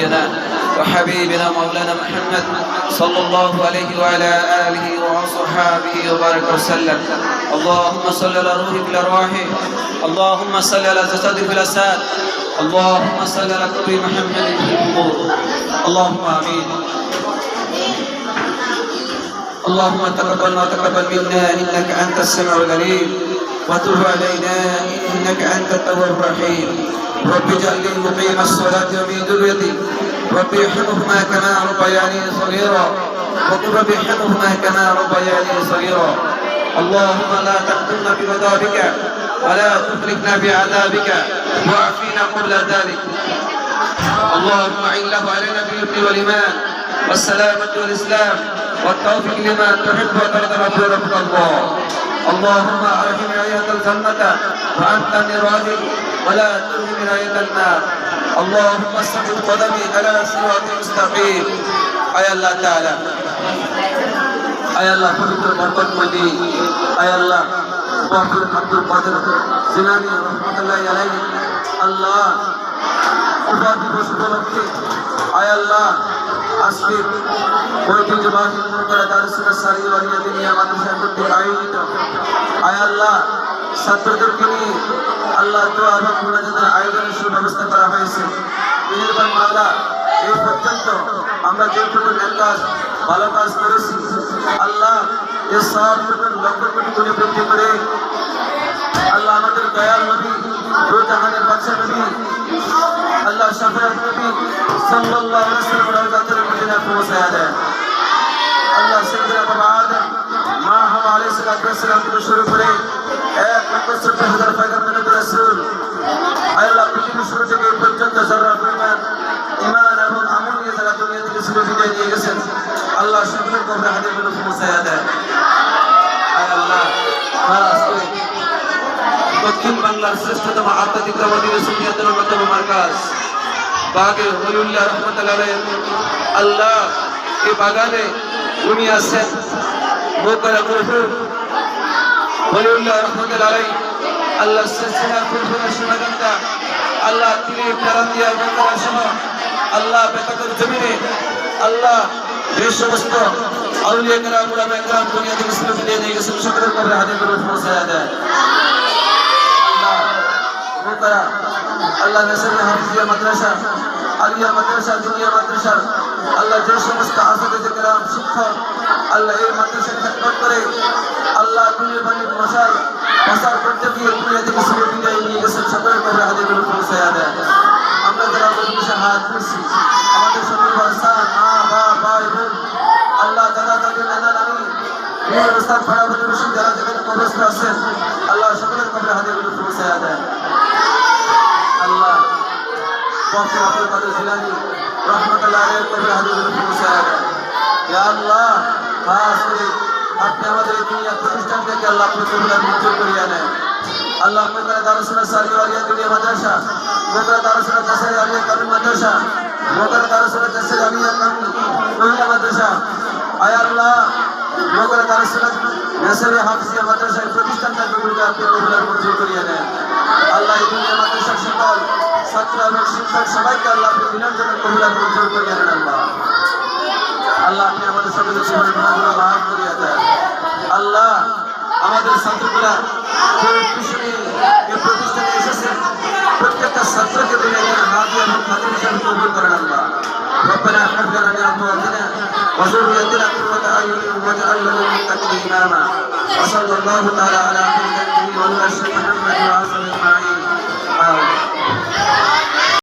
ونبينا وحبيبنا مولانا محمد صلى الله عليه وعلى آله وصحبه وبارك وسلم. اللهم صل على روحك الأرواح، اللهم صل على جسدك الأساد، اللهم صل على قلب محمد في القبور. اللهم آمين. اللهم تقبل منا إنك أنت السميع العليم، وتب علينا إنك أنت التواب الرحيم. رب اجعلني مقيم الصلاة ومن ذريتي، رب ارحمهما كما ربياني صغيرا، وقل رب ارحمهما كما ربياني صغيرا. اللهم لا تحكمنا بغضبك ولا تخلفنا بعذابك، واعفنا قبل ذلك. اللهم اعله علينا باليمن والايمان والسلامة والاسلام والتوفيق لما تحب وترضى ربك الله. اللهم ارحم رعية الجنة وانت الراضي، ولا ترهم رعية النار. اللهم استقم قدمي على صراط مستقيم. আয় আল্লাহ তাআলা, আয় আল্লাহ পবিত্র বরকতময়ী, আয় আল্লাহ ওয়াফির আব্দুল কাদের জিলানী রাহমাতুল্লাহি আলাইহি আল্লাহ উপার দিবস উপলক্ষে আয় আল্লাহ আজকে ঐতিহ্যবাহী মুনকারা দারুস সারি ওয়ালিয়া দিনিয়া মাদ্রাসা কর্তৃক আয়োজিত আয় আল্লাহ ছাত্রদেরকে নিয়ে আল্লাহ দোয়া এবং মুনাজাতের আয়োজনের সুব্যবস্থা করা হয়েছে। মেহেরবান মাওলা, এই পর্যন্ত আমরা যেটুকু নেক কাজ ভালো কাজ করেছি আল্লাহ এই সবটুকু লক্ষ কোটি গুণে বৃদ্ধি করে আল্লাহ আমাদের দয়াল নবী দো জাহানের বাদশা নবী আল্লাহ শাফিউর নবী সাল্লাল্লাহু আলাইহি ওয়াসাল্লাম রওজাতুল মদিনা পৌঁছায়া দেয়। আল্লাহ সাইয়্যিদনা বাবা আদম মা হাওয়া আলাইহিস সালাম থেকে শুরু করে 1,70,000 পয়গম্বর নবী রাসূল আল্লাহ পৃথিবীর শুরু থেকে এই পর্যন্ত যারা পরিমাণ ঈমান এবং আমল নিয়ে যারা দুনিয়া থেকে শুরু বিদায় নিয়ে গেছেন আল্লাহ সকলের কবরে হাদিয়াগুলো পৌঁছায়া দেয়। আয় আল্লাহ, আজকে দক্ষিণ বাংলার শ্রেষ্ঠতম আধ্যাত্মিক মাদ্রাসা সুন্নিয়াতের অন্যতম মার্কাজ বাগে ওলিউল্লাহ রাহমাতুল্লাহ আলাইহি আল্লাহ এই বাগানে উনি আছেন মোকারা মরহুম ওলিউল্লাহ রাহমাতুল্লাহ আলাইহি আল্লাহ সিলসিলা ফুরফুরা সুনাগন্ধা আল্লাহ তিনি কারাতিয়া মোকারা সহ আল্লাহ বেতাকের জমিনে আল্লাহ যে সমস্ত আউলিয়া কেরাম উলামা কেরাম দুনিয়া থেকে ইসলাম দিয়ে নিয়ে গেছেন সকলের কবরে হাদিয়াগুলো পৌঁছায়া দেয়। মোকারা আল্লাহ নাসির হাফিজিয়া মাদ্রাসা আলিয়া মাদ্রাসা দুনিয়া মাদ্রাসা আল্লাহ যে সমস্ত আসাদে কেরাম শিক্ষক আল্লাহ এই মাদ্রাসার খেদমত করে আল্লাহ দুনিয়া বাণী প্রসার করতে গিয়ে দুনিয়া থেকে ইসলাম বিদায় নিয়ে গেছেন সকলের কবরে হাদিয়াগুলো পৌঁছায়া দেয়। আমরা যারা মজলিসে হাত তুলছি আমাদের সকল বাচ্চা মা বাবা ভাই বোন আল্লাহ দাদা দাদি নানা নানি অবস্থান ভাড়া প্রতিবেশী যারা যেখানে কবরস্থ আছেন আল্লাহ সকলের কবরে হাদিয়াগুলো পৌঁছায়া দেয়। আল্লাহ ওয়াফি আব্দুল কাদের জিলানী রাহমাতুল্লাহ আলাইহি কবরে হাদিয়াগুলো পৌঁছায়া দেয়। ইয়া আল্লাহ, খাস করে আপনি আমাদের এই দুনিয়া প্রতিষ্ঠান থেকে আল্লাহ প্রতিফলন মঞ্জুর করিয়া নেন। আল্লাহ মোকারা দারুস সারি ওয়ালিয়া দুনিয়া মাদ্রাসা, মোকারা দারুস কাসরি আলিয়া কামিল মাদ্রাসা, মোকারা দারুস কাসরি আলিয়া কামিল মহিলা মাদ্রাসা, আয় আল্লাহ মোকারা দারুস নাসরি হাফিজিয়া মাদ্রাসা প্রতিষ্ঠানগুলোকে আপনি প্রতিফলন মঞ্জুর করিয়া নেন। আল্লাহ এই দুনিয়া মাদ্রাসার সকল ছাত্র এবং শিক্ষক সবাইকে আল্লাহ আপনি দিনের জন্য প্রতিফলন মঞ্জুর করিয়া নেন। আল্লাহ আপনি আমাদের সকলের জীবনের গুনাহগুলো মাফ করিয়া দেন। আল্লাহ আমাদের ছাত্রগুলা এই প্রতিষ্ঠানে এসেছেন প্রত্যেকটা ছাত্রকে দুনিয়া হাদিয়া এবং খাদিম হিসেবে কবুল করেন। আল্লাহ ربنا هب لنا من ازواجنا وذرياتنا قرة اعين واجعلنا للمتقين اماما. وصلى الله تعالى على سيدنا محمد وعلى اله وصحبه